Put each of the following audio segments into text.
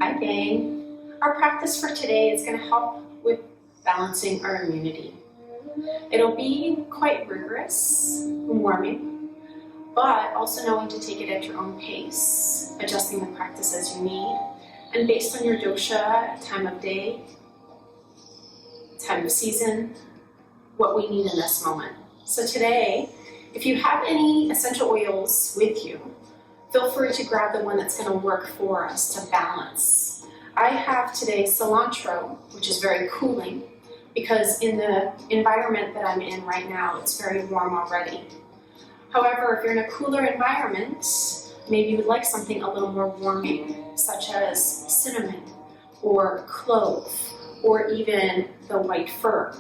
Hi gang! Our practice for today is going to help with balancing our immunity. It'll be quite rigorous and warming, but also knowing to take it at your own pace, adjusting the practice as you need, and based on your dosha, time of day, time of season, what we need in this moment. So today, if you have any essential oils with you, feel free to grab the one that's going to work for us to balance. I have today cilantro, which is very cooling, because in the environment that I'm in right now, it's very warm already. However, if you're in a cooler environment, maybe you would like something a little more warming, such as cinnamon or clove, or even the white fir.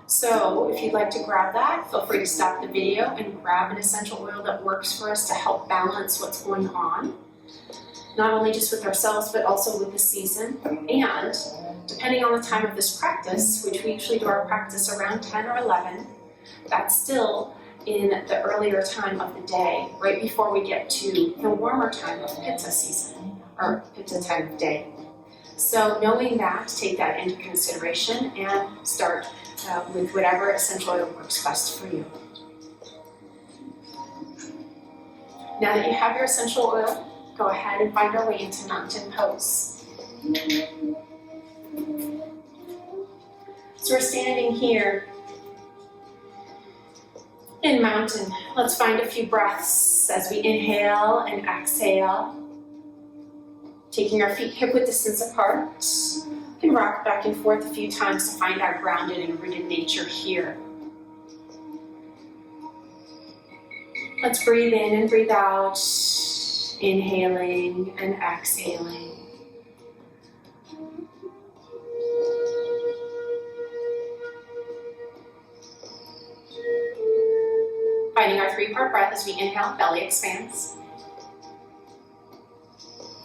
So if you'd like to grab that, feel free to stop the video and grab an essential oil that works for us to help balance what's going on, not only just with ourselves, but also with the season. And depending on the time of this practice, which we usually do our practice around 10 or 11, that's still in the earlier time of the day, right before we get to the warmer time of Pitta season, or Pitta time of day. So knowing that, take that into consideration and start with whatever essential oil works best for you. Now that you have your essential oil, go ahead and find our way into mountain pose. So we're standing here in mountain. Let's find a few breaths as we inhale and exhale. Taking our feet hip-width distance apart. We can rock back and forth a few times to find our grounded and rooted nature here. Let's breathe in and breathe out, inhaling and exhaling. Finding our three-part breath as we inhale, belly expands.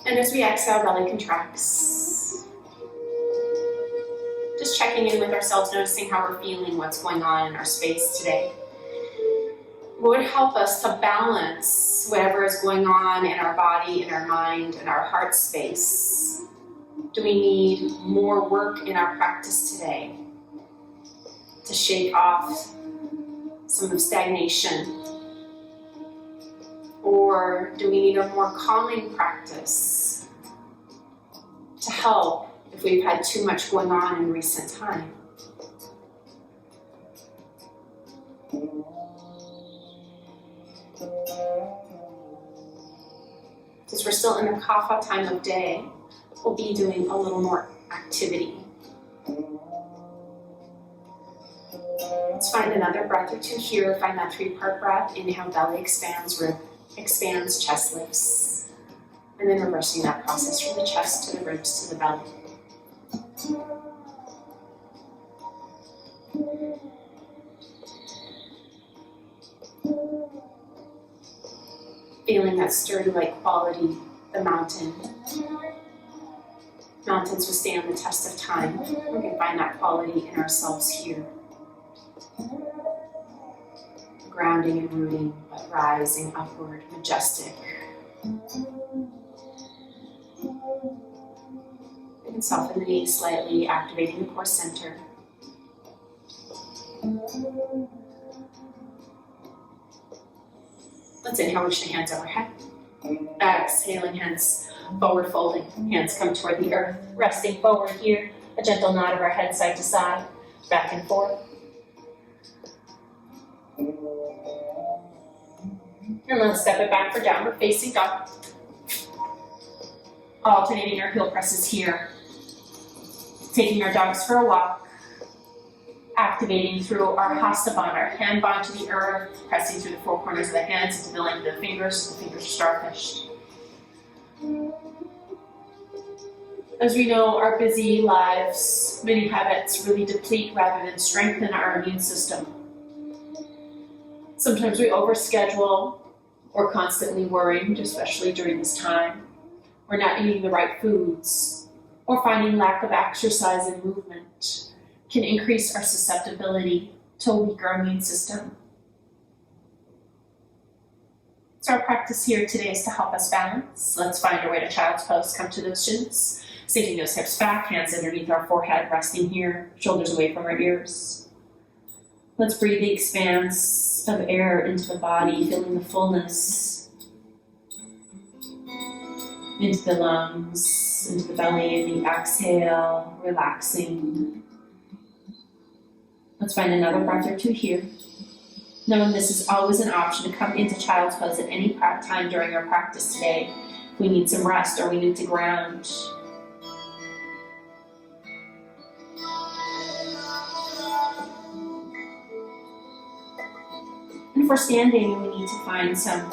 And as we exhale, belly contracts. Just checking in with ourselves, noticing how we're feeling, what's going on in our space today. What would help us to balance whatever is going on in our body, in our mind, in our heart space? Do we need more work in our practice today to shake off some of stagnation? Or do we need a more calming practice to help if we've had too much going on in recent time? Since we're still in the kapha time of day, we'll be doing a little more activity. Let's find another breath or two here. Find that three-part breath. Inhale, belly expands, rib expands, chest lifts. And then reversing that process from the chest to the ribs to the belly. Feeling that sturdy-like quality, the mountain. Mountains withstand the test of time. We can find that quality in ourselves here. Grounding and rooting, but rising upward, majestic. You can soften the knees slightly, activating the core center. Let's inhale, reach the hands overhead. Exhaling, hands forward folding. Hands come toward the earth, resting forward here. A gentle nod of our head side to side, back and forth. And let's step it back for downward facing dog. Alternating our heel presses here. Taking our dogs for a walk. Activating through our hasta bond, our hand bond to the earth, pressing through the four corners of the hands into the length of the fingers. The fingers are starfish. As we know, our busy lives, many habits really deplete rather than strengthen our immune system. Sometimes we overschedule or constantly worrying, especially during this time. We're not eating the right foods, or finding lack of exercise and movement can increase our susceptibility to a weaker immune system. So our practice here today is to help us balance. Let's find our way to child's pose. Come to those shins. Sinking those hips back, hands underneath our forehead, resting here, shoulders away from our ears. Let's breathe the expanse of air into the body, feeling the fullness into the lungs, into the belly, and the exhale, relaxing. Let's find another breath or two here. Knowing this is always an option to come into child's pose at any time during our practice today. If we need some rest or we need to ground. And if we're standing and we need to find some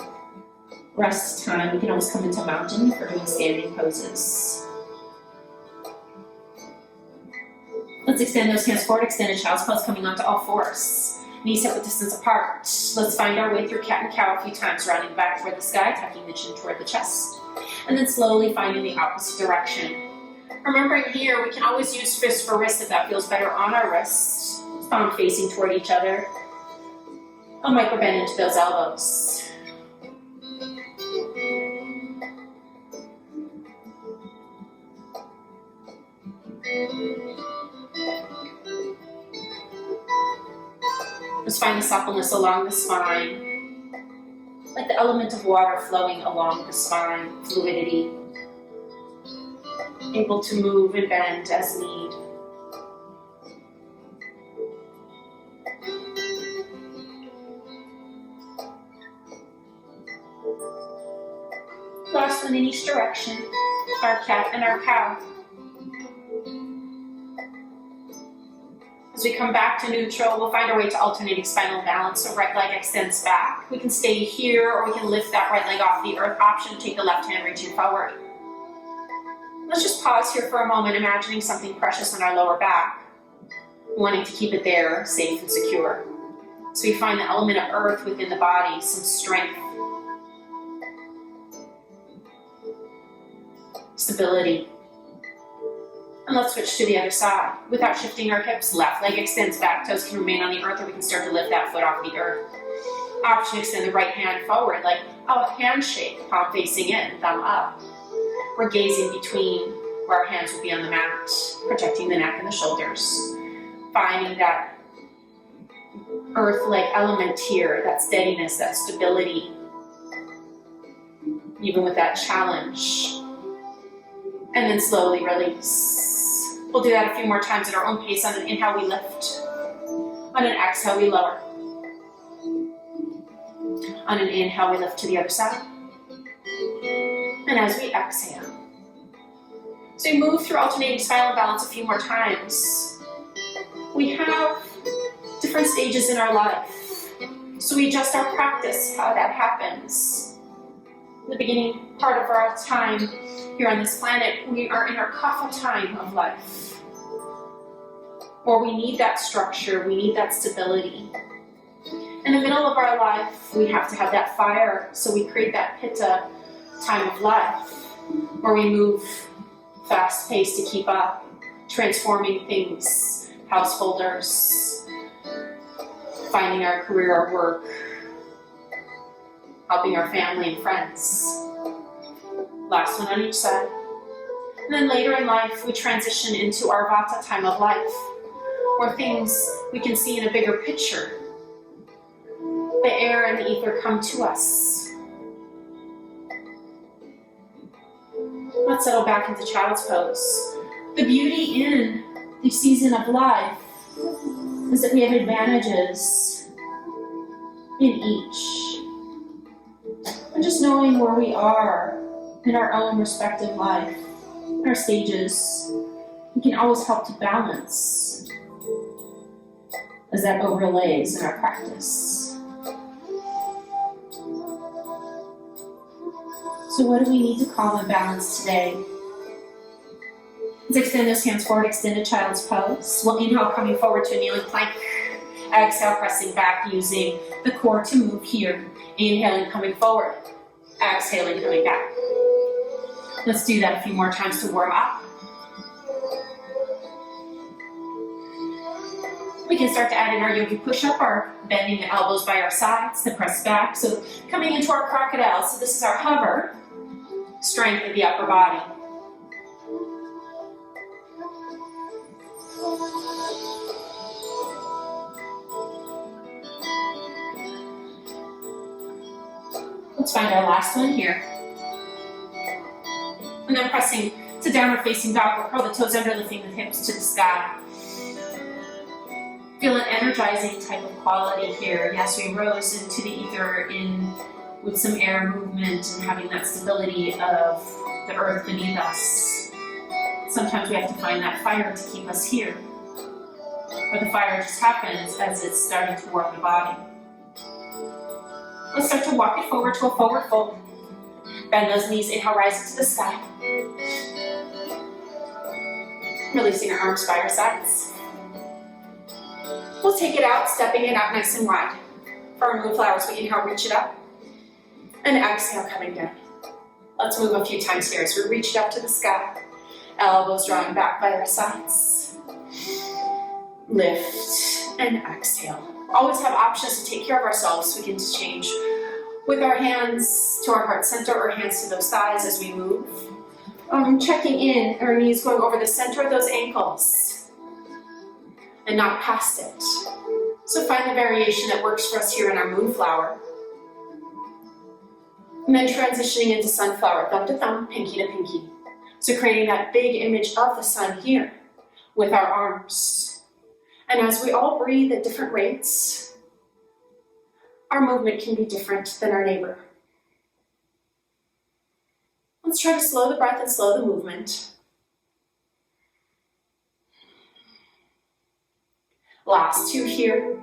rest time, we can always come into mountain for doing standing poses. Let's extend those hands forward, extended child's pose, coming onto all fours. Knees hip width distance apart. Let's find our way through cat and cow a few times, rounding back toward the sky, tucking the chin toward the chest. And then slowly finding the opposite direction. Remembering here, we can always use fist for wrist if that feels better on our wrists. Palm facing toward each other. A micro bend into those elbows. Just find the suppleness along the spine, like the element of water flowing along the spine, fluidity, able to move and bend as need. Last one in each direction, our cat and our cow. As we come back to neutral, we'll find our way to alternating spinal balance, so right leg extends back. We can stay here, or we can lift that right leg off the earth. Option, take the left hand reaching forward. Let's just pause here for a moment, imagining something precious on our lower back, wanting to keep it there, safe and secure. So we find the element of earth within the body, some strength, stability. And let's switch to the other side. Without shifting our hips, left leg extends back, toes can remain on the earth, or we can start to lift that foot off the earth. Option, extend the right hand forward, like a handshake, palm facing in, thumb up. We're gazing between where our hands will be on the mat, protecting the neck and the shoulders. Finding that earth-like element here, that steadiness, that stability, even with that challenge. And then slowly release. We'll do that a few more times at our own pace. On an inhale, we lift. On an exhale, we lower. On an inhale, we lift to the other side. And as we exhale. So we move through alternating spinal balance a few more times. We have different stages in our life. So we adjust our practice, how that happens. In the beginning part of our time here on this planet, we are in our kapha time of life, or we need that structure, we need that stability. In the middle of our life, we have to have that fire, so we create that pitta time of life, where we move fast-paced to keep up, transforming things, householders, finding our career, our work, helping our family and friends. Last one on each side. And then later in life, we transition into our vata time of life, where things we can see in a bigger picture. The air and the ether come to us. Let's settle back into child's pose. The beauty in the season of life is that we have advantages in each. And just knowing where we are in our own respective life, our stages, we can always help to balance as that overlays in our practice. So what do we need to call in balance today? Let's extend those hands forward, extended child's pose. We'll inhale, coming forward to a kneeling plank. Exhale, pressing back, using the core to move here. Inhaling, coming forward. Exhaling, coming back. Let's do that a few more times to warm up. We can start to add in our yogi push-up, or bending the elbows by our sides to press back. So coming into our crocodile. So this is our hover, strength of the upper body. Let's find our last one here. And then pressing to downward facing dog. We'll curl the toes under, lifting the hips to the sky. Feel an energizing type of quality here. Yes, we rose into the ether in with some air movement and having that stability of the earth beneath us. Sometimes we have to find that fire to keep us here. Or the fire just happens as it's starting to warm the body. Let's start to walk it forward to a forward fold. Bend those knees, inhale, rise it to the sky. Releasing our arms by our sides. We'll take it out, stepping it out nice and wide. For our moonflowers, we inhale, reach it up. And exhale, coming down. Let's move a few times here as we reach it up to the sky. Elbows drawing back by our sides. Lift and exhale. Always have options to take care of ourselves. We can change with our hands to our heart center or hands to those thighs as we move. Checking in, our knees going over the center of those ankles and not past it. So find the variation that works for us here in our moonflower. And then transitioning into sunflower, thumb to thumb, pinky to pinky. So creating that big image of the sun here with our arms. And as we all breathe at different rates, our movement can be different than our neighbor. Let's try to slow the breath and slow the movement. Last two here.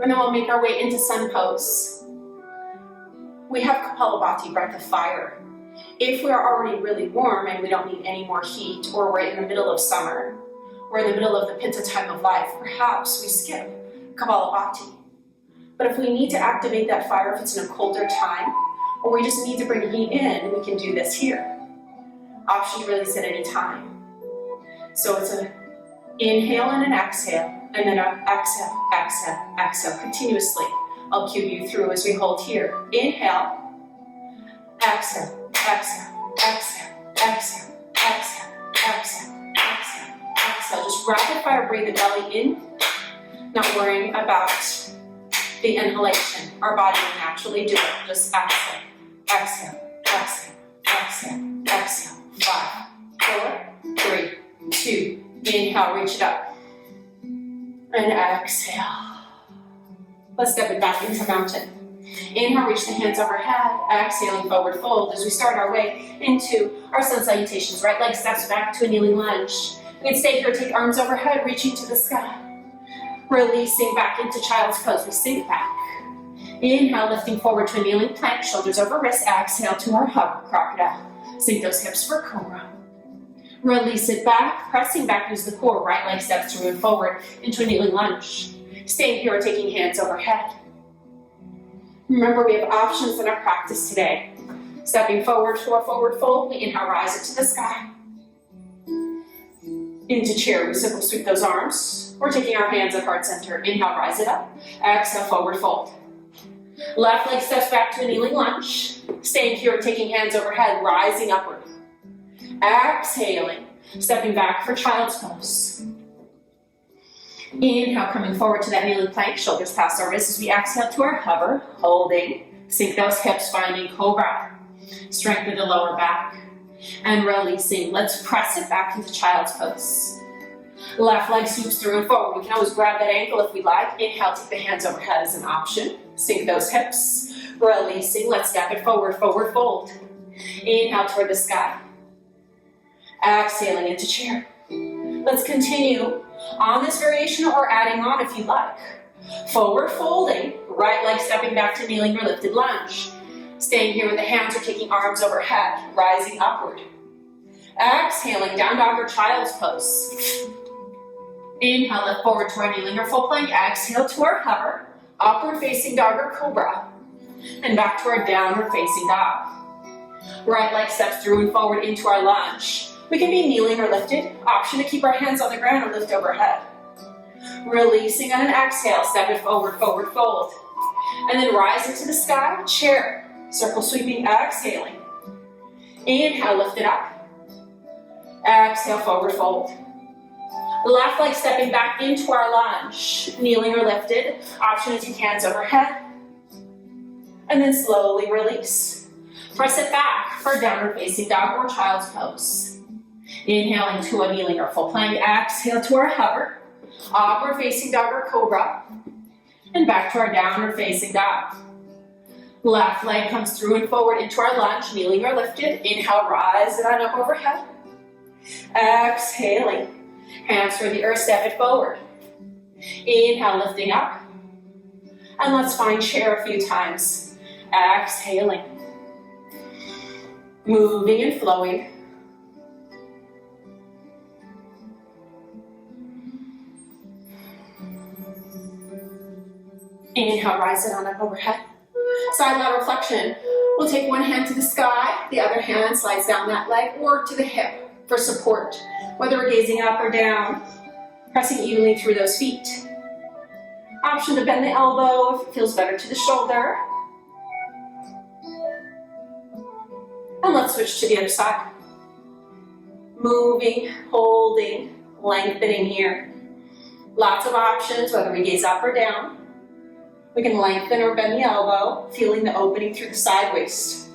And then we'll make our way into sun pose. We have Kapalabhati, breath of fire. If we are already really warm and we don't need any more heat, or we're in the middle of summer, we're in the middle of the pitta time of life, perhaps we skip Kapalabhati. But if we need to activate that fire, if it's in a colder time, or we just need to bring heat in, we can do this here. Option to release at any time. So it's an inhale and an exhale, and then an exhale, exhale, exhale, continuously. I'll cue you through as we hold here. Inhale, exhale, exhale, exhale, exhale, exhale, exhale, exhale, exhale. Just rapid fire, breathe the belly in, not worrying about the inhalation. Our body will naturally do it. Just exhale, exhale, exhale, exhale, exhale. 5, 4, 3, 2. Inhale, reach it up. And exhale. Let's step it back into mountain. Inhale, reach the hands overhead. Exhaling, forward fold as we start our way into our sun salutations. Right leg steps back to a kneeling lunge. We can stay here, take arms overhead, reaching to the sky. Releasing back into child's pose. We sink back. Inhale, lifting forward to a kneeling plank, shoulders over wrists. Exhale to our hover, crocodile. Sink those hips for cobra. Release it back, pressing back, use the core. Right leg steps through and forward into a kneeling lunge. Staying here, taking hands overhead. Remember, we have options in our practice today. Stepping forward to a forward fold, we inhale, rise it to the sky. Into chair, we simple sweep those arms. We're taking our hands at heart center. Inhale, rise it up. Exhale, forward fold. Left leg steps back to a kneeling lunge. Staying here, taking hands overhead, rising upward. Exhaling, stepping back for child's pose. Inhale, coming forward to that kneeling plank, shoulders past our wrists as we exhale to our hover, holding. Sink those hips, finding cobra. Strengthen the lower back. And releasing. Let's press it back into child's pose. Left leg swoops through and forward. We can always grab that ankle if we like. Inhale, take the hands overhead as an option. Sink those hips. Releasing. Let's step it forward, forward fold. Inhale toward the sky. Exhaling into chair. Let's continue on this variation or adding on if you like. Forward folding, right leg stepping back to kneeling or lifted lunge. Staying here with the hands or taking arms overhead, rising upward. Exhaling, down dog or child's pose. Inhale, lift forward to our kneeling or full plank. Exhale to our hover, upward facing dog or cobra. And back to our downward facing dog. Right leg steps through and forward into our lunge. We can be kneeling or lifted. Option to keep our hands on the ground or lift overhead. Releasing on an exhale, step it forward, forward fold. And then rise into the sky, chair. Circle sweeping, exhaling. Inhale, lift it up. Exhale, forward fold. Left leg stepping back into our lunge, kneeling or lifted. Option to take hands overhead. And then slowly release. Press it back for downward facing dog or child's pose. Inhale into a kneeling or full plank. Exhale to our hover. Upward facing dog or cobra. And back to our downward facing dog. Left leg comes through and forward into our lunge, kneeling or lifted. Inhale, rise it on up overhead. Exhaling. Hands toward the earth, step it forward. Inhale, lifting up. And let's find chair a few times. Exhaling. Moving and flowing. Inhale, rise it on up overhead. Side lateral flexion. We'll take one hand to the sky, the other hand slides down that leg or to the hip for support. Whether we're gazing up or down, pressing evenly through those feet. Option to bend the elbow if it feels better to the shoulder. And let's switch to the other side. Moving, holding, lengthening here. Lots of options, whether we gaze up or down. We can lengthen or bend the elbow, feeling the opening through the side waist.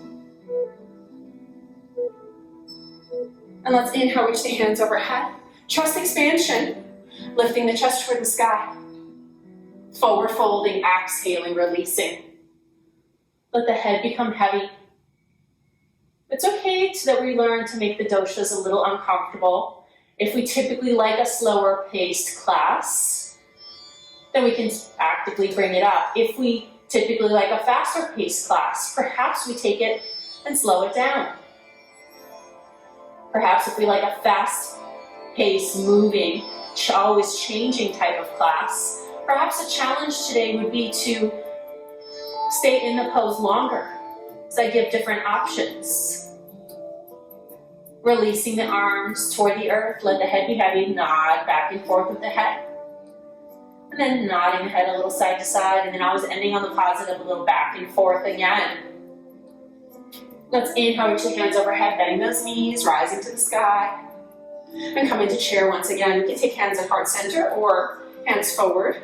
And let's inhale, reach the hands overhead. Chest expansion, lifting the chest toward the sky. Forward folding, exhaling, releasing. Let the head become heavy. It's okay that we learn to make the doshas a little uncomfortable. If we typically like a slower paced class, then we can actively bring it up. If we typically like a faster paced class, perhaps we take it and slow it down. Perhaps if we like a fast paced, moving, always changing type of class, perhaps a challenge today would be to stay in the pose longer, as I give different options. Releasing the arms toward the earth, let the head be heavy, nod back and forth with the head. And then nodding the head a little side to side, and then always ending on the positive, a little back and forth again. Let's inhale, reach the hands overhead, bending those knees, rising to the sky. And come into chair once again. We can take hands at heart center or hands forward.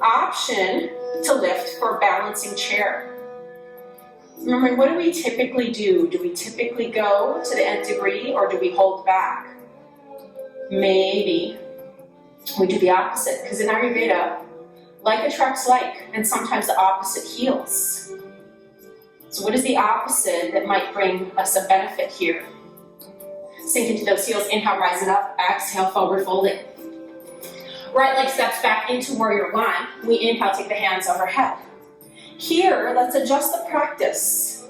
Option to lift for balancing chair. Remember, what do we typically do? Do we typically go to the nth degree or do we hold back? Maybe we do the opposite, because in Ayurveda, like attracts like, and sometimes the opposite heals. So what is the opposite that might bring us a benefit here? Sink into those heels, inhale, rise it up, exhale, forward folding. Right leg steps back into warrior one. We inhale, take the hands overhead. Here, let's adjust the practice.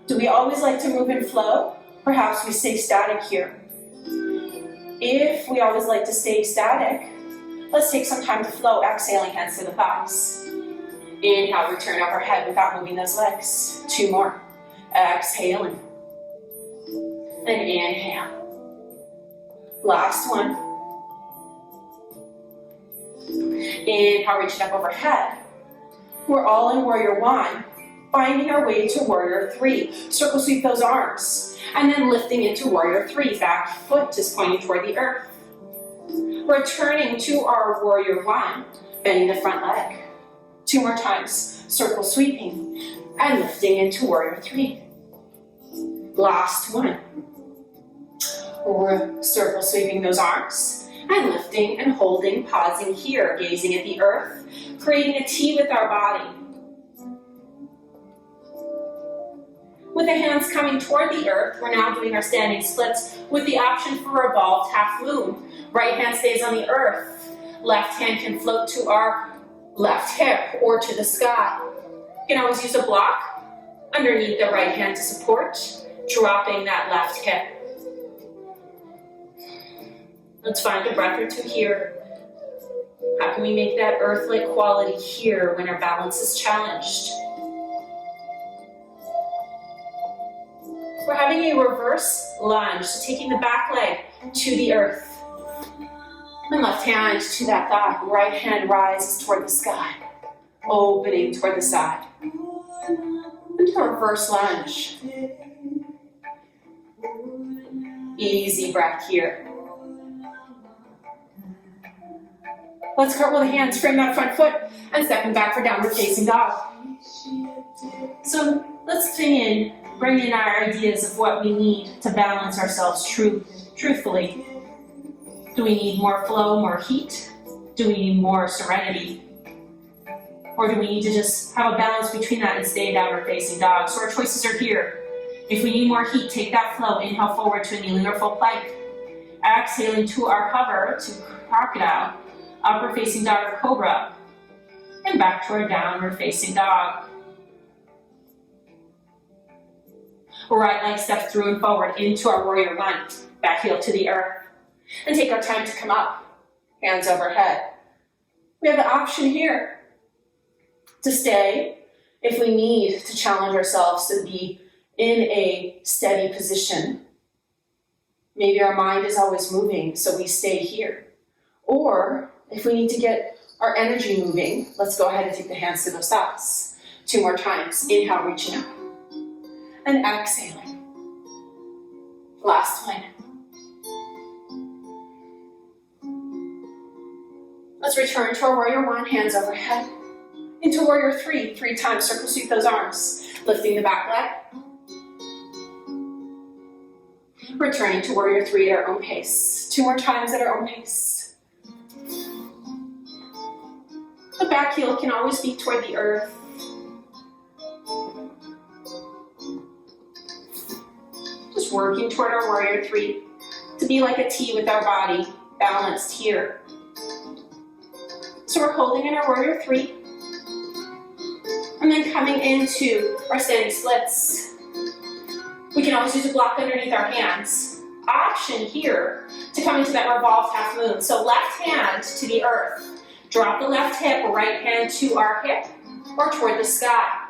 Do we always like to move and flow? Perhaps we stay static here. If we always like to stay static, let's take some time to flow, exhaling hands to the thighs. Inhale, return overhead without moving those legs. 2 more. Exhaling. And inhale. Last one. Inhale, reach it up overhead. We're all in warrior one, finding our way to warrior three. Circle sweep those arms, and then lifting into warrior three. Back foot is pointing toward the earth. Returning to our warrior one, bending the front leg. 2 more times, circle sweeping, and lifting into warrior three. Last one. Circle sweeping those arms, and lifting and holding, pausing here, gazing at the earth, creating a T with our body. With the hands coming toward the earth, we're now doing our standing splits with the option for revolved half moon. Right hand stays on the earth. Left hand can float to our left hip or to the sky. You can always use a block underneath the right hand to support, dropping that left hip. Let's find a breath or 2 here. How can we make that earth-like quality here when our balance is challenged? We're having a reverse lunge, so taking the back leg to the earth. And left hand to that thigh. Right hand rises toward the sky, opening toward the side. Into a reverse lunge. Easy breath here. Let's cartwheel the hands, frame that front foot, and stepping back for downward facing dog. So let's bring in our ideas of what we need to balance ourselves truthfully. Do we need more flow, more heat? Do we need more serenity? Or do we need to just have a balance between that and stay downward facing dog? So our choices are here. If we need more heat, take that flow. Inhale forward to a kneeling or full plank. Exhaling to our hover to crocodile. Upward facing dog or cobra. And back to our downward facing dog. Right leg steps through and forward into our warrior one. Back heel to the earth. And take our time to come up. Hands overhead. We have the option here to stay if we need to challenge ourselves to be in a steady position. Maybe our mind is always moving, so we stay here. Or if we need to get our energy moving, let's go ahead and take the hands to those thighs. 2 more times. Inhale, reaching up. And exhaling. Last one. Let's return to our warrior one, hands overhead. Into warrior three, 3 times. Circle sweep those arms. Lifting the back leg. Returning to warrior three at our own pace. 2 more times at our own pace. The back heel can always be toward the earth. Just working toward our warrior three to be like a T with our body, balanced here. So we're holding in our warrior three. And then coming into our standing splits. We can always use a block underneath our hands. Option here to come into that revolved half moon. So left hand to the earth. Drop the left hip, right hand to our hip or toward the sky.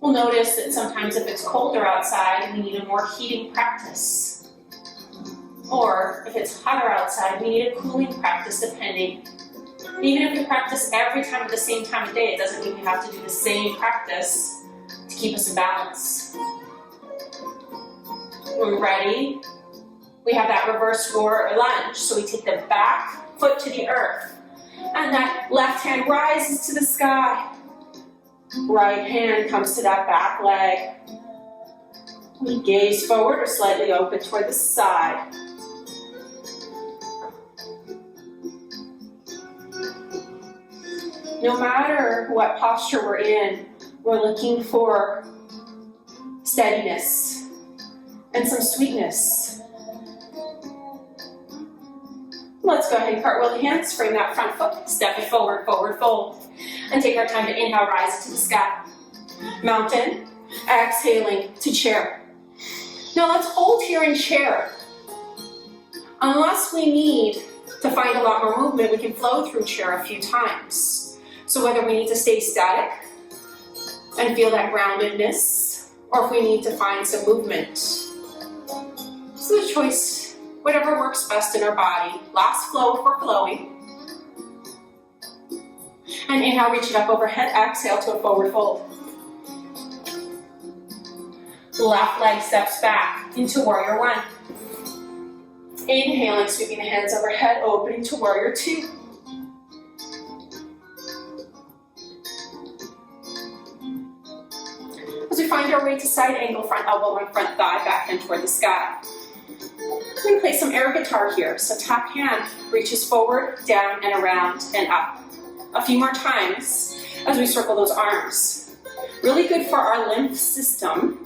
We'll notice that sometimes if it's colder outside, we need a more heating practice. Or if it's hotter outside, we need a cooling practice depending. Even if we practice every time at the same time of day, it doesn't mean we have to do the same practice to keep us in balance. When we're ready, we have that reverse roar or lunge. So we take the back foot to the earth. And that left hand rises to the sky. Right hand comes to that back leg. We gaze forward or slightly open toward the side. No matter what posture we're in, we're looking for steadiness and some sweetness. Let's go ahead and cartwheel the hands, frame that front foot, step it forward, forward fold. And take our time to inhale, rise to the sky. Mountain, exhaling to chair. Now let's hold here in chair. Unless we need to find a lot more movement, we can flow through chair a few times. So whether we need to stay static and feel that groundedness, or if we need to find some movement. So the choice, whatever works best in our body. Last flow if we're flowing. And inhale, reach it up overhead. Exhale to a forward fold. Left leg steps back into warrior one. Inhaling, sweeping the hands overhead, opening to warrior two. As we find our way to side angle, front elbow and front thigh, back hand toward the sky. We're going to play some air guitar here. So top hand reaches forward, down, and around, and up. A few more times as we circle those arms. Really good for our lymph system.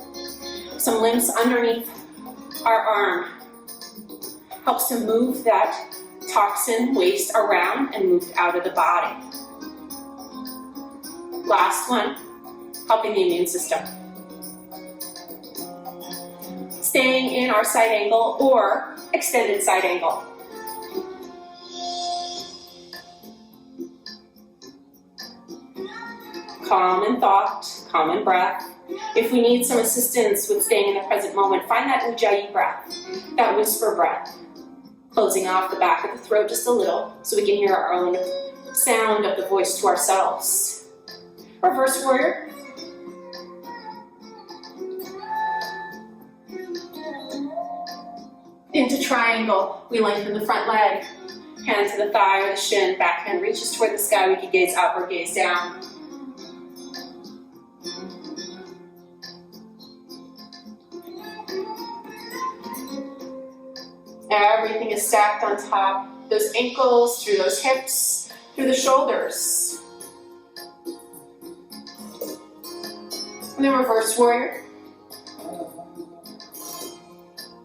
Some lymphs underneath our arm. Helps to move that toxin waste around and move out of the body. Last one, helping the immune system. Staying in our side angle or extended side angle. Calm in thought, calm in breath. If we need some assistance with staying in the present moment, find that ujjayi breath, that whisper breath. Closing off the back of the throat just a little so we can hear our own sound of the voice to ourselves. Reverse warrior. Into triangle, we lengthen the front leg. Hand to the thigh or the shin, back hand reaches toward the sky. We can gaze up or gaze down. Everything is stacked on top. Those ankles, through those hips, through the shoulders. And then reverse warrior.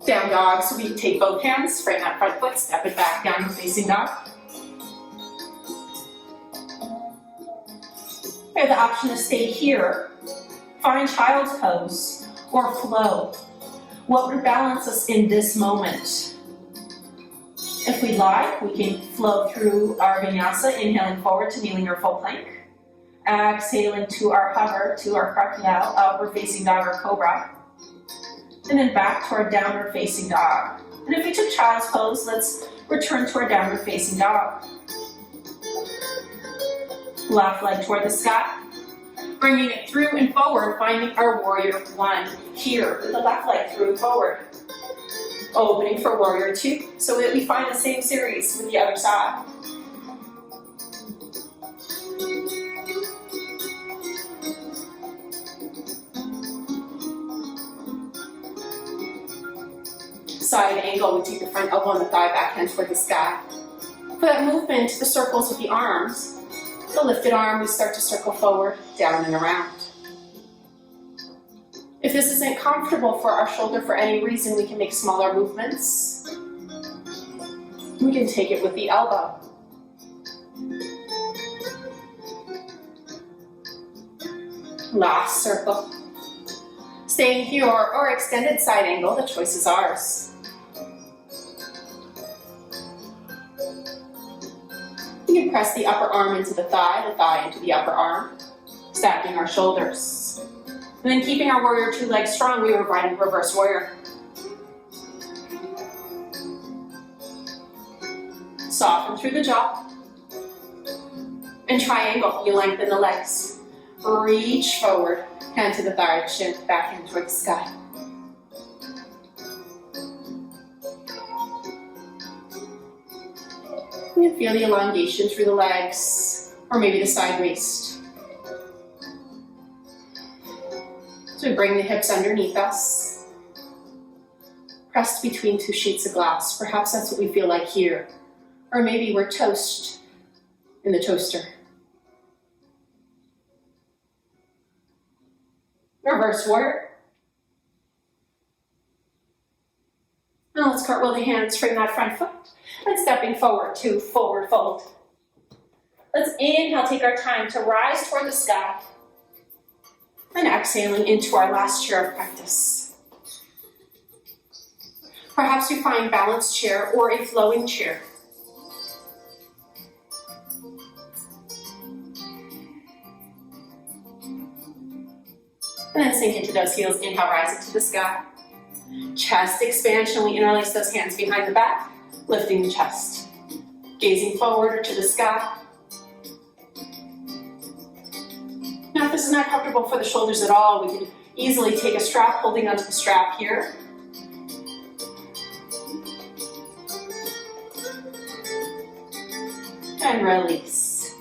Down dog, so we take both hands, straighten that front foot, step it back, down facing dog. We have the option to stay here, find child's pose, or flow. What would balance us in this moment? If we like, we can flow through our vinyasa, inhaling forward to kneeling or full plank. Exhaling to our hover, to our crocodile, upward facing dog or cobra. And then back to our downward facing dog. And if we took child's pose, let's return to our downward facing dog. Left leg toward the sky. Bringing it through and forward, finding our warrior one here with the left leg through and forward. Opening for warrior two, so that we find the same series with the other side. Side angle, we take the front elbow and the thigh, back hand toward the sky. For that movement, the circles with the arms, the lifted arm, we start to circle forward, down and around. If this isn't comfortable for our shoulder for any reason, we can make smaller movements. We can take it with the elbow. Last circle. Staying here or extended side angle, the choice is ours. We can press the upper arm into the thigh into the upper arm, stacking our shoulders. And then keeping our warrior two legs strong, we were riding reverse warrior. Soften through the jaw. And triangle, you lengthen the legs. Reach forward, hand to the thigh, shin, back hand toward the sky. You can feel the elongation through the legs, or maybe the side waist. So we bring the hips underneath us, pressed between two sheets of glass. Perhaps that's what we feel like here. Or maybe we're toast in the toaster. Reverse warrior. Now let's cartwheel the hands, straighten that front foot. And stepping forward to forward fold. Let's inhale, take our time to rise toward the sky. And exhaling into our last chair of practice. Perhaps you find balanced chair or a flowing chair. And then sink into those heels, inhale, rise into the sky. Chest expansion, we interlace those hands behind the back, lifting the chest. Gazing forward or to the sky. Now if this is not comfortable for the shoulders at all, we can easily take a strap, holding onto the strap here. And release.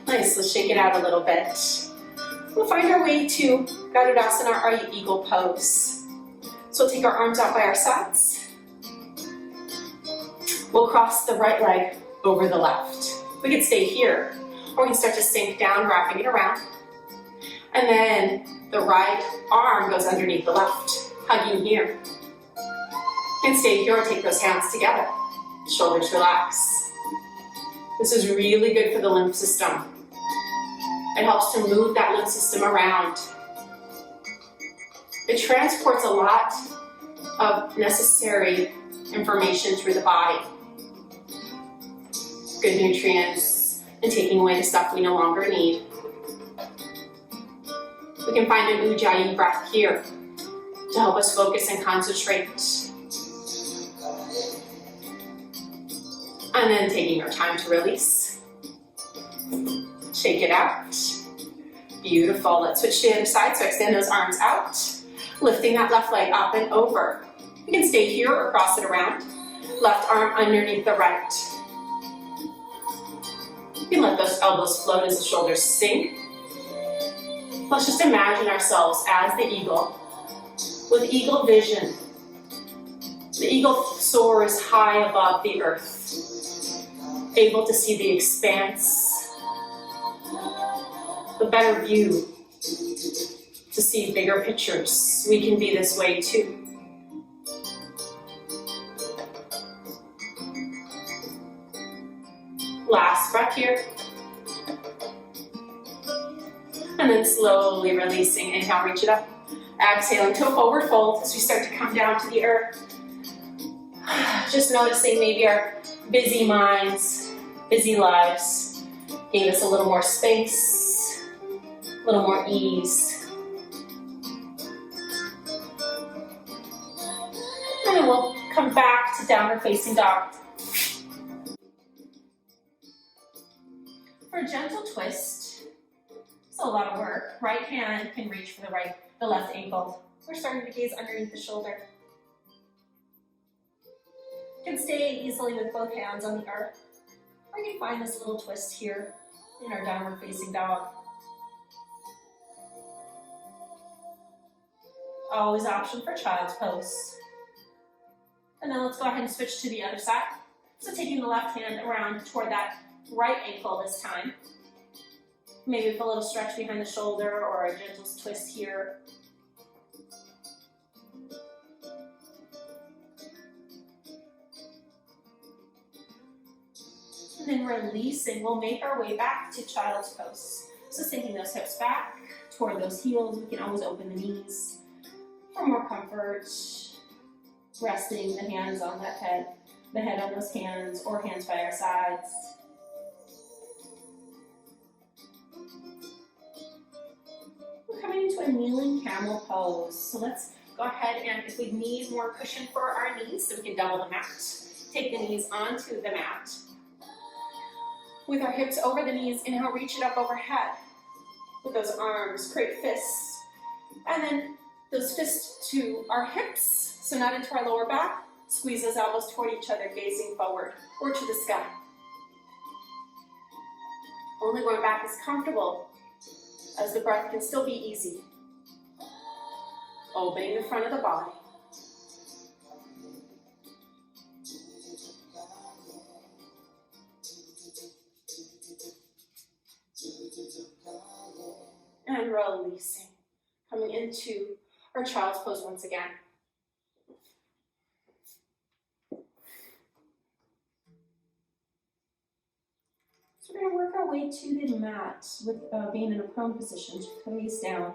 Nice, let's shake it out a little bit. We'll find our way to Garudasana, our eagle pose. So we'll take our arms out by our sides. We'll cross the right leg over the left. We can stay here, or we can start to sink down, wrapping it around. And then the right arm goes underneath the left, hugging here. And stay here or take those hands together. Shoulders relax. This is really good for the lymph system. It helps to move that lymph system around. It transports a lot of necessary information through the body. Good nutrients and taking away the stuff we no longer need. We can find an Ujjayi breath here to help us focus and concentrate. And then taking our time to release. Take it out. Beautiful. Let's switch to the other side. So extend those arms out, lifting that left leg up and over. You can stay here or cross it around. Left arm underneath the right. You can let those elbows float as the shoulders sink. Let's just imagine ourselves as the eagle with eagle vision. The eagle soars high above the earth, able to see the expanse, the better view, to see bigger pictures. We can be this way too. Last breath here. And then slowly releasing. Inhale, reach it up. Exhaling to a forward fold as we start to come down to the earth. Just noticing maybe our busy minds, busy lives gave us a little more space, a little more ease. And then we'll come back to downward facing dog. For a gentle twist, it's a lot of work. Right hand can reach for the left ankle. We're starting to gaze underneath the shoulder. You can stay easily with both hands on the earth, or you can find this little twist here in our downward facing dog. Always option for child's pose. And then let's go ahead and switch to the other side. So taking the left hand around toward that right ankle this time. Maybe with a little stretch behind the shoulder or a gentle twist here. And then releasing, we'll make our way back to child's pose. So sinking those hips back toward those heels. We can always open the knees for more comfort. Resting the hands on that head, the head on those hands, or hands by our sides. We're coming into a kneeling camel pose. So let's go ahead and if we need more cushion for our knees, so we can double the mat. Take the knees onto the mat. With our hips over the knees, inhale, reach it up overhead. With those arms, create fists. And then those fists to our hips, so not into our lower back. Squeeze those elbows toward each other, gazing forward or to the sky. Only going back is comfortable, as the breath can still be easy. Opening the front of the body. And releasing. Coming into our child's pose once again. So we're going to work our way to the mat with being in a prone position, face down.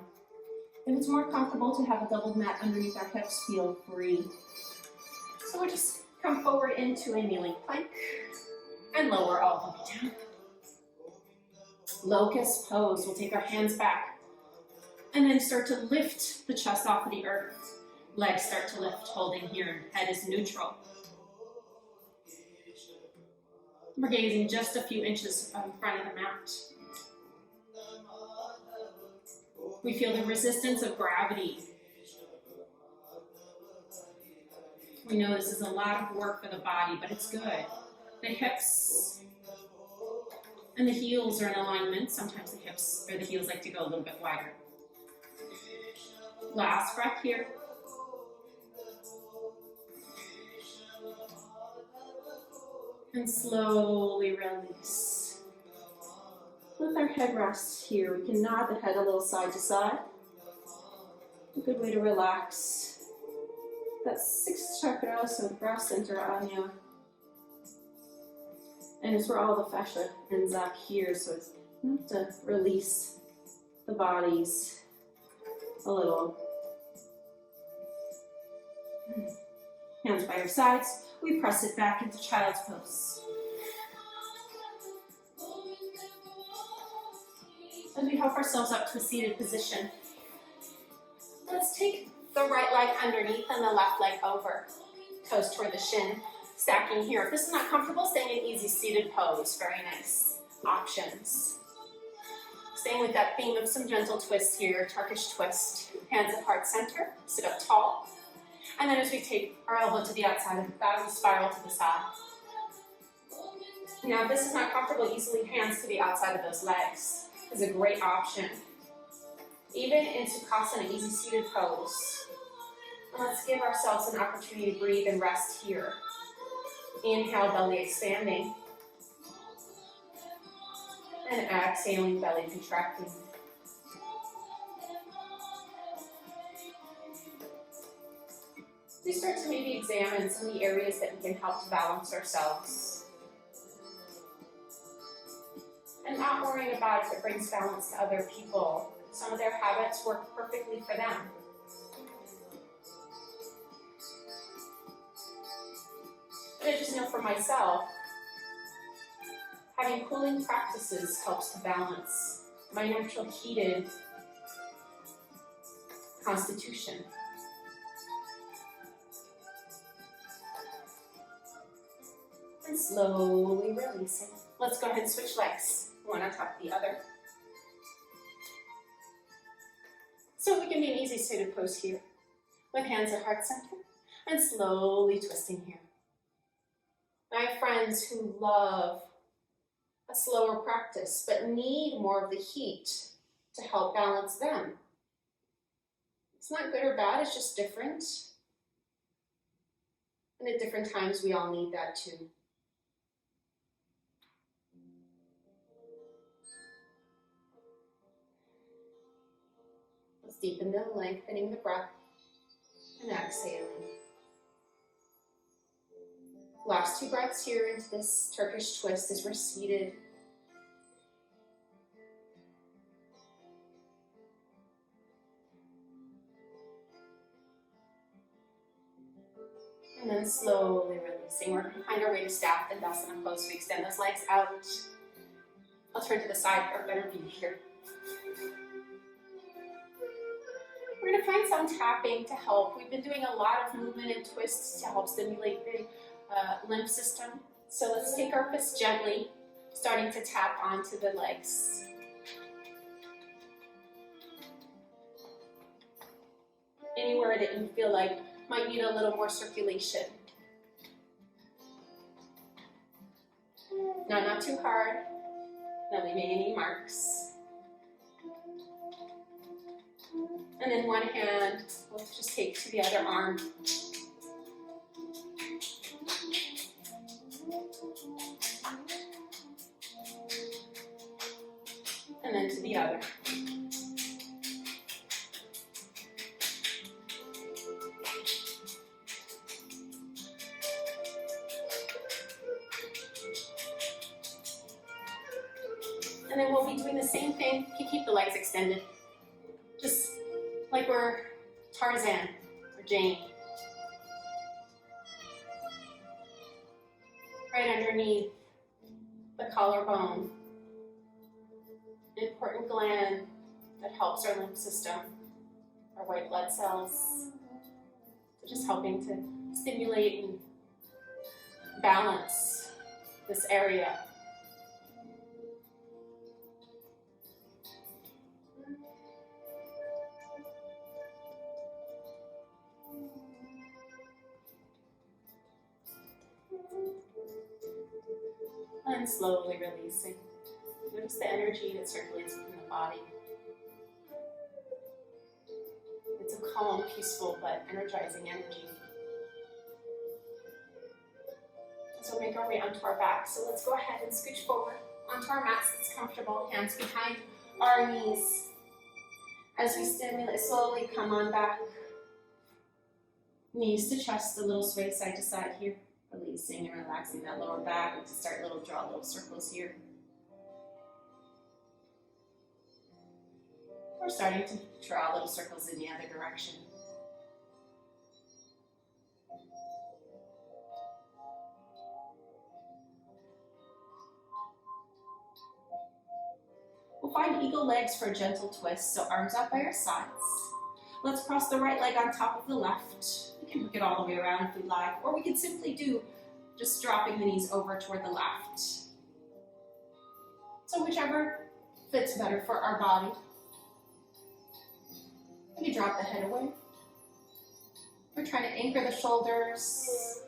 If it's more comfortable to have a doubled mat underneath our hips, feel free. So we'll just come forward into a kneeling plank and lower all the way down. Locust pose, we'll take our hands back and then start to lift the chest off of the earth. Legs start to lift, holding here, head is neutral. We're gazing just a few inches in front of the mat. We feel the resistance of gravity. We know this is a lot of work for the body, but it's good. The hips and the heels are in alignment. Sometimes the hips or the heels like to go a little bit wider. Last breath here. And slowly release. With our head rest here, we can nod the head a little side to side. A good way to relax. That's sixth chakra, so breath center, Anya. And it's where all the fascia ends up here, so it's enough to release the bodies a little. Hands by your sides. We press it back into child's pose. As we help ourselves up to a seated position, let's take the right leg underneath and the left leg over. Toes toward the shin, stacking here. If this is not comfortable, staying in easy seated pose. Very nice options. Staying with that theme of some gentle twists here, Turkish twist. Hands at heart center, sit up tall. And then as we take our elbow to the outside of the thigh, we spiral to the side. Now, if this is not comfortable, easily hands to the outside of those legs is a great option. Even in Sukhasana, easy seated pose. And let's give ourselves an opportunity to breathe and rest here. Inhale, belly expanding. And exhaling, belly contracting. We start to maybe examine some of the areas that we can help to balance ourselves. And not worrying about if it brings balance to other people. Some of their habits work perfectly for them. And I just know for myself, having cooling practices helps to balance my natural heated constitution. And slowly releasing. Let's go ahead and switch legs, one on top of the other. So we can be an easy seated pose here, with hands at heart center, and slowly twisting here. I have friends who love a slower practice, but need more of the heat to help balance them. It's not good or bad, it's just different. And at different times, we all need that too. Let's deepen the lengthening the breath and exhaling. Last 2 breaths here into this Turkish twist as we're seated. And then slowly releasing. We're going to find our way to staff Dandasana pose. We extend those legs out. I'll turn to the side for a better view here. We're going to find some tapping to help. We've been doing a lot of movement and twists to help stimulate the lymph system. So let's take our fists gently, starting to tap onto the legs. Anywhere that you feel like might need a little more circulation. Now, not too hard, not leaving any marks. And then one hand, we'll just take to the other arm. And then to the other. And then we'll be doing the same thing. You keep the legs extended. Just like we're Tarzan or Jane. Right underneath the collarbone. An important gland that helps our lymph system, our white blood cells. So just helping to stimulate and balance this area. And slowly releasing. Notice the energy that circulates within the body. It's a calm, peaceful, but energizing energy. So make our way onto our back. So let's go ahead and scooch forward onto our mats that's comfortable. Hands behind our knees. As we stimulate, slowly come on back. Knees to chest, a little sway side to side here. Releasing and relaxing that lower back. And to start draw little circles here. We're starting to draw little circles in the other direction. We'll find eagle legs for a gentle twist, so arms out by our sides. Let's cross the right leg on top of the left. We can hook it all the way around if we like, or we can simply do just dropping the knees over toward the left. So whichever fits better for our body. You can drop the head away. We're trying to anchor the shoulders.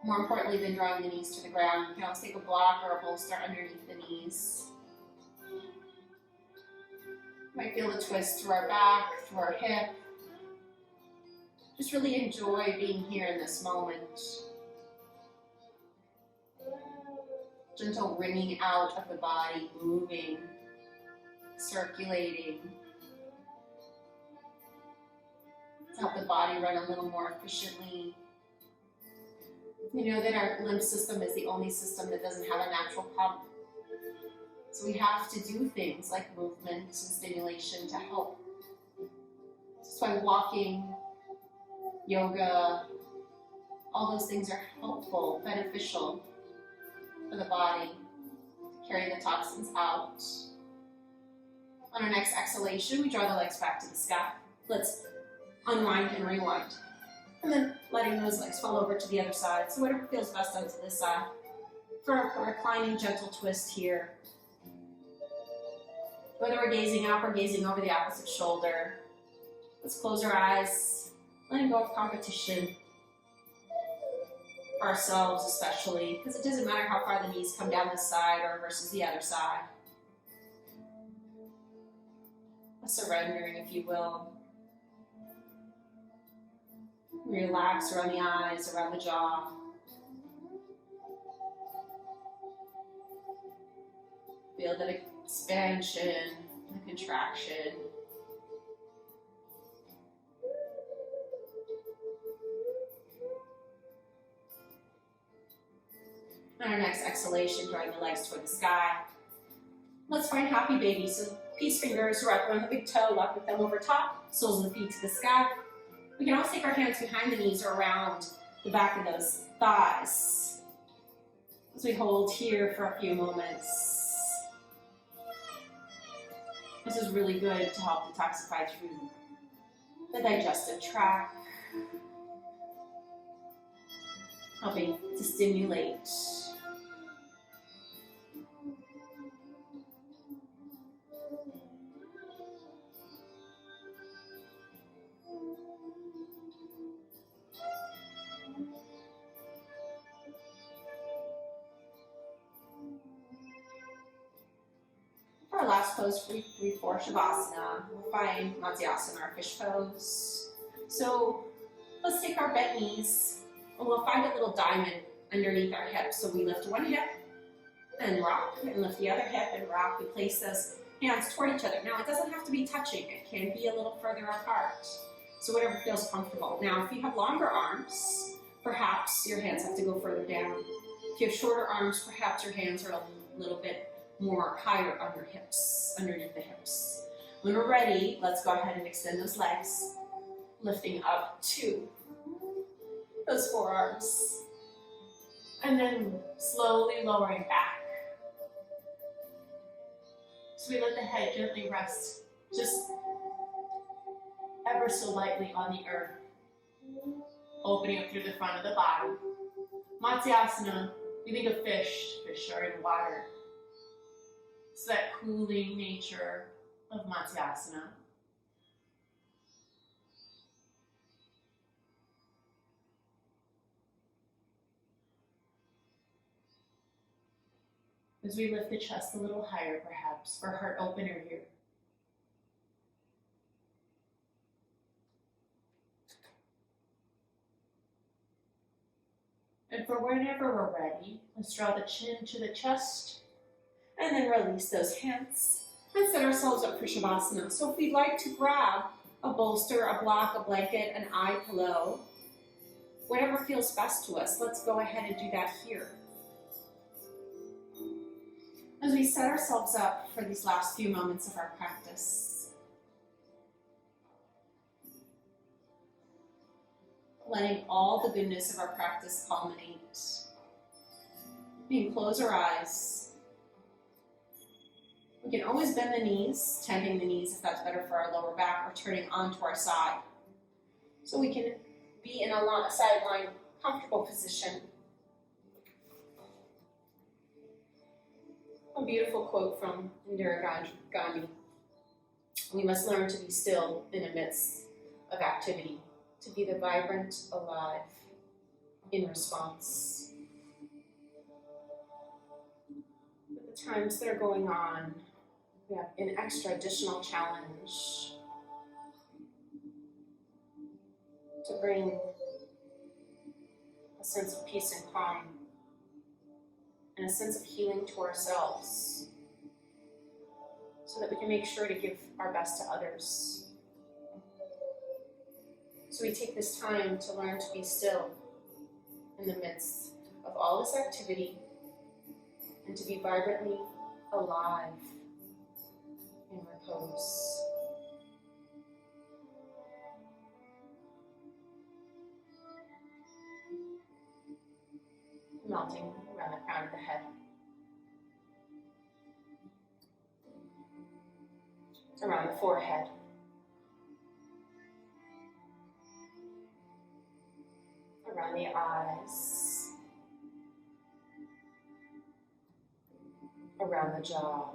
More importantly than drawing the knees to the ground, you can always take a block or a bolster underneath the knees. You might feel a twist through our back, through our hip. Just really enjoy being here in this moment. Gentle wringing out of the body, moving, circulating. To help the body run a little more efficiently. You know that our lymph system is the only system that doesn't have a natural pump. So we have to do things like movement and stimulation to help. That's why walking, yoga, all those things are helpful, beneficial for the body to carry the toxins out. On our next exhalation, we draw the legs back to the sky. Let's unwind and rewind. And then letting those legs fall over to the other side. So whatever feels best out to this side. For a reclining gentle twist here. Whether we're gazing up or gazing over the opposite shoulder. Let's close our eyes, letting go of competition. For ourselves especially, because it doesn't matter how far the knees come down this side or versus the other side. A surrendering, if you will. Relax around the eyes, around the jaw. Feel that expansion, the contraction. On our next exhalation, drawing the legs toward the sky. Let's find happy baby. So peace fingers wrap around the big toe, lock the thumb over top, soles of the feet to the sky. We can also take our hands behind the knees or around the back of those thighs as we hold here for a few moments. This is really good to help detoxify through the digestive tract, helping to stimulate. For our last pose, for Shavasana, we'll find Matsyasana, our fish pose. So let's take our bent knees and we'll find a little diamond underneath our hips. So we lift one hip and rock, and lift the other hip and rock. We place those hands toward each other. Now it doesn't have to be touching, it can be a little further apart. So whatever feels comfortable. Now if you have longer arms, perhaps your hands have to go further down. If you have shorter arms, perhaps your hands are a little bit more higher on your hips, underneath the hips. When we're ready, let's go ahead and extend those legs, lifting up to those forearms, and then slowly lowering back. So we let the head gently rest, just ever so lightly on the earth, opening up through the front of the body. Matsyasana, you think of fish are in water. It's that cooling nature of Matsyasana. As we lift the chest a little higher, perhaps, for heart opener here. And for whenever we're ready, let's draw the chin to the chest, and then release those hands, and set ourselves up for Shavasana. So if we'd like to grab a bolster, a block, a blanket, an eye pillow, whatever feels best to us, let's go ahead and do that here. As we set ourselves up for these last few moments of our practice, letting all the goodness of our practice culminate. We can close our eyes. We can always bend the knees, tending the knees if that's better for our lower back, or turning onto our side. So we can be in a sideline, comfortable position. A beautiful quote from Indira Gandhi. We must learn to be still in the midst of activity, to be the vibrant, alive in response. With the times that are going on, we have an extra additional challenge to bring a sense of peace and calm and a sense of healing to ourselves so that we can make sure to give our best to others. So we take this time to learn to be still in the midst of all this activity and to be vibrantly alive in repose. Melting around the crown of the head. Around the forehead. Around the eyes. Around the jaw.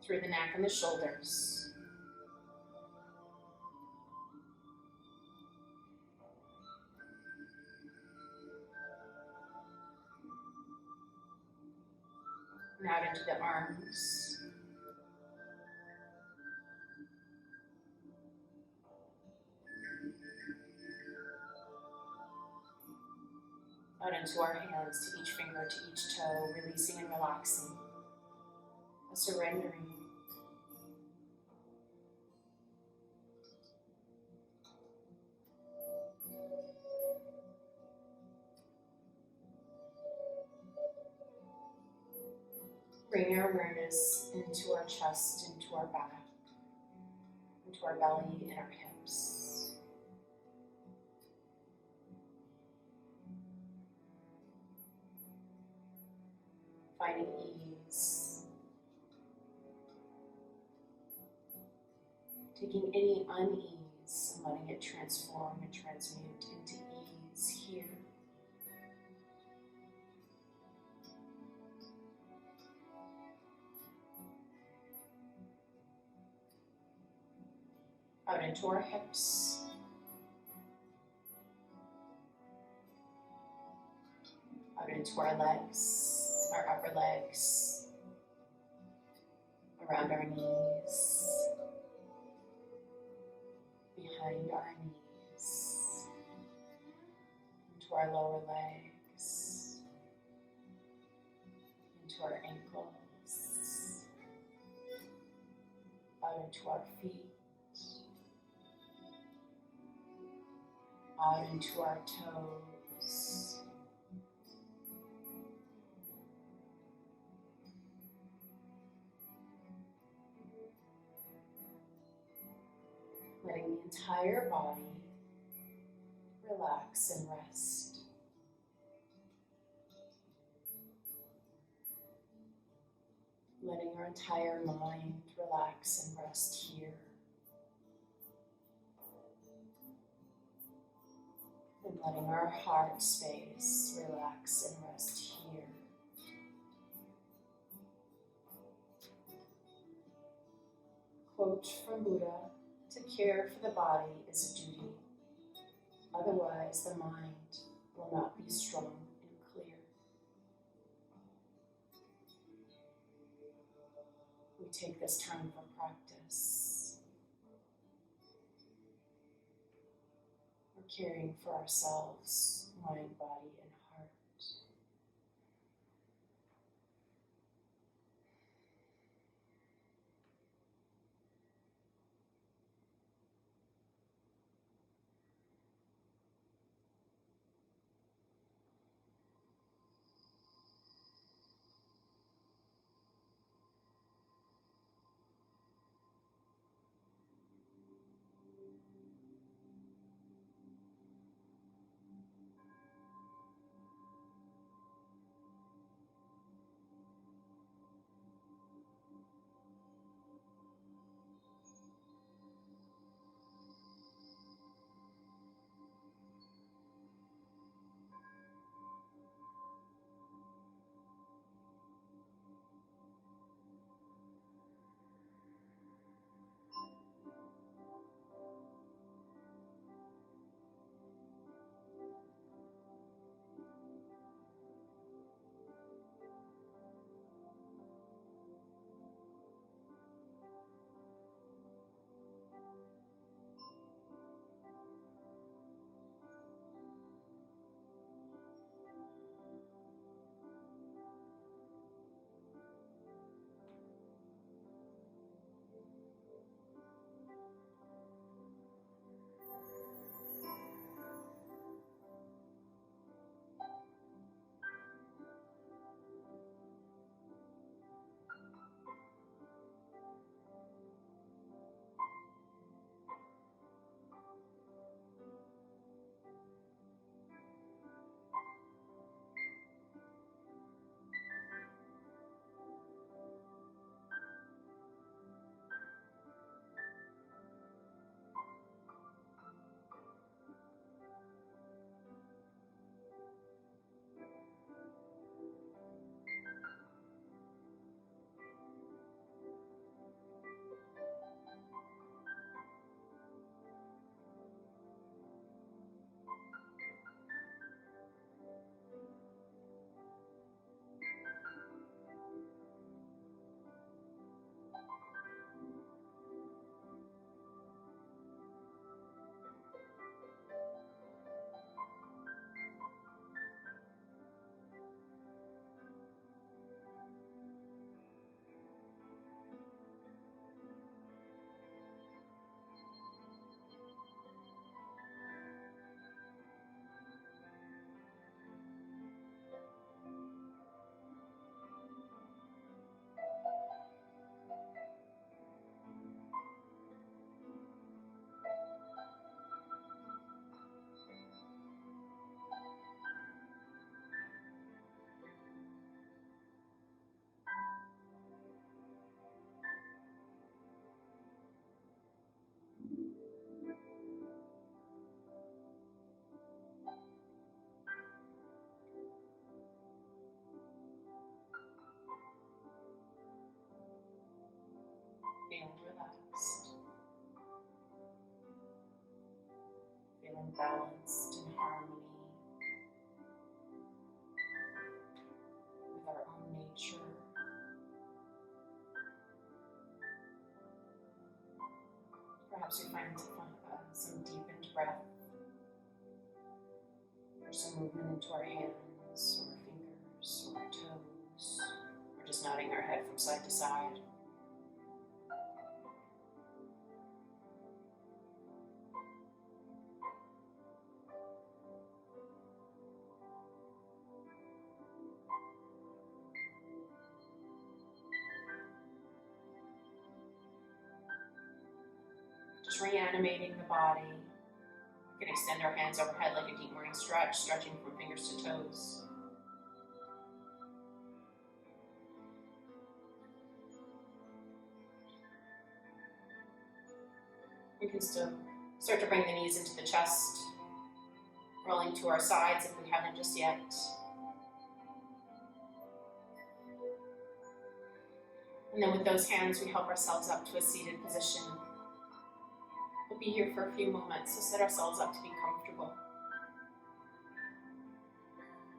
Through the neck and the shoulders. And out into the arms. Out into our hands, to each finger, to each toe, releasing and relaxing, surrendering. Bring our awareness into our chest, into our back, into our belly and our hips. Finding ease. Taking any unease and letting it transform and transmute into ease here. Out into our hips. Out into our legs, our upper legs, around our knees, behind our knees, into our lower legs, into our ankles, out into our feet, out into our toes, letting the entire body relax and rest. Letting our entire mind relax and rest here. And letting our heart space relax and rest here. Quote from Buddha, to care for the body is a duty, otherwise the mind will not be strong and clear. We take this time for practice. We're caring for ourselves, mind, body, and heart. feeling relaxed, feeling balanced in harmony with our own nature. Perhaps you find some deepened breath, or some movement into our hands, or fingers, or toes, or just nodding our head from side to side. Just reanimating the body. We can extend our hands overhead like a deep morning stretch, stretching from fingers to toes. We can still start to bring the knees into the chest, rolling to our sides if we haven't just yet. And then with those hands, we help ourselves up to a seated position. We'll be here for a few moments to set ourselves up to be comfortable.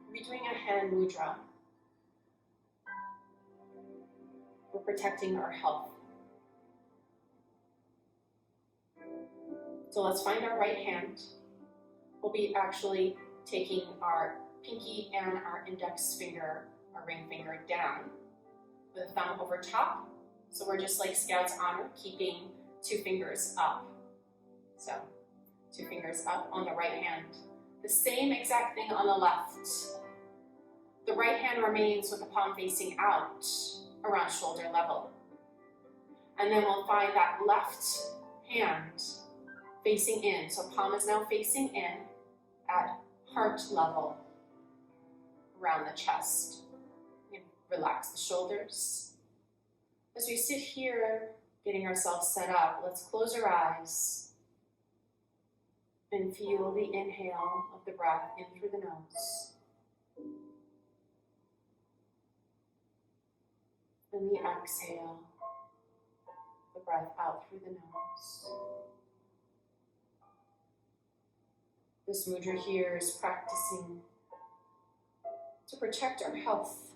We'll be doing a hand mudra. We're protecting our health. So let's find our right hand. We'll be actually taking our pinky and our index finger, our ring finger, down with the thumb over top. So we're just like Scouts honor, keeping 2 fingers up. So 2 fingers up on the right hand. The same exact thing on the left. The right hand remains with the palm facing out around shoulder level. And then we'll find that left hand facing in. So palm is now facing in at heart level around the chest. And relax the shoulders. As we sit here, getting ourselves set up, let's close our eyes and feel the inhale of the breath in through the nose. And the exhale, the breath out through the nose. This mudra here is practicing to protect our health.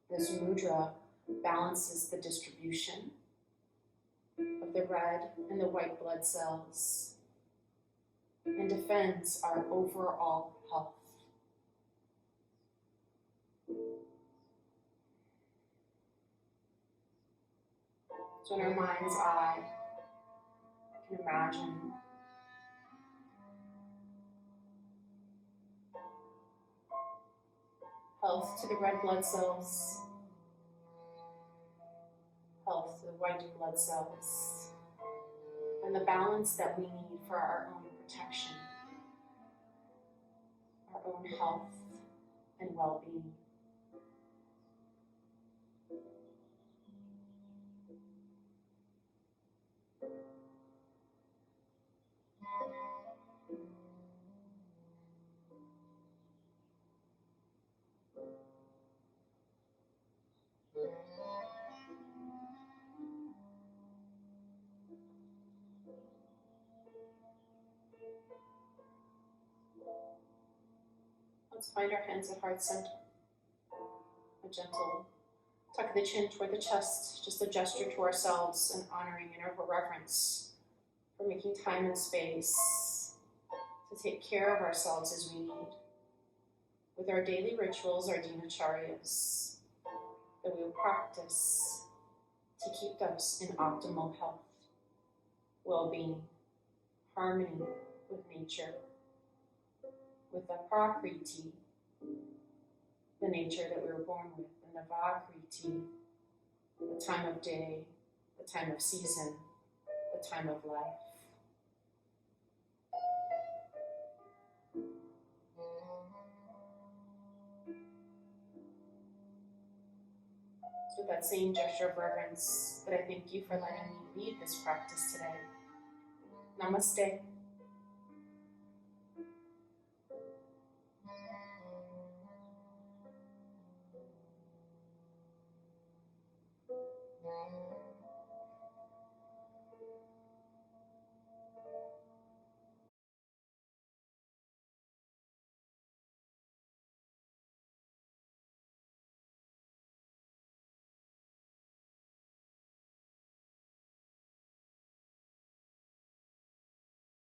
This mudra balances the distribution of the red and the white blood cells and defends our overall health. So in our mind's eye, you can imagine health to the red blood cells, health to the white blood cells, and the balance that we need for our own protection, our own health and well-being. Let's find our hands at heart center. A gentle tuck of the chin toward the chest, just a gesture to ourselves and honoring and our reverence for making time and space to take care of ourselves as we need. With our daily rituals, our dinacharyas, that we will practice to keep us in optimal health, well-being, harmony with nature, with the prakriti, the nature that we were born with, and the vakriti, the time of day, the time of season, the time of life. So with that same gesture of reverence, that I thank you for letting me lead this practice today. Namaste.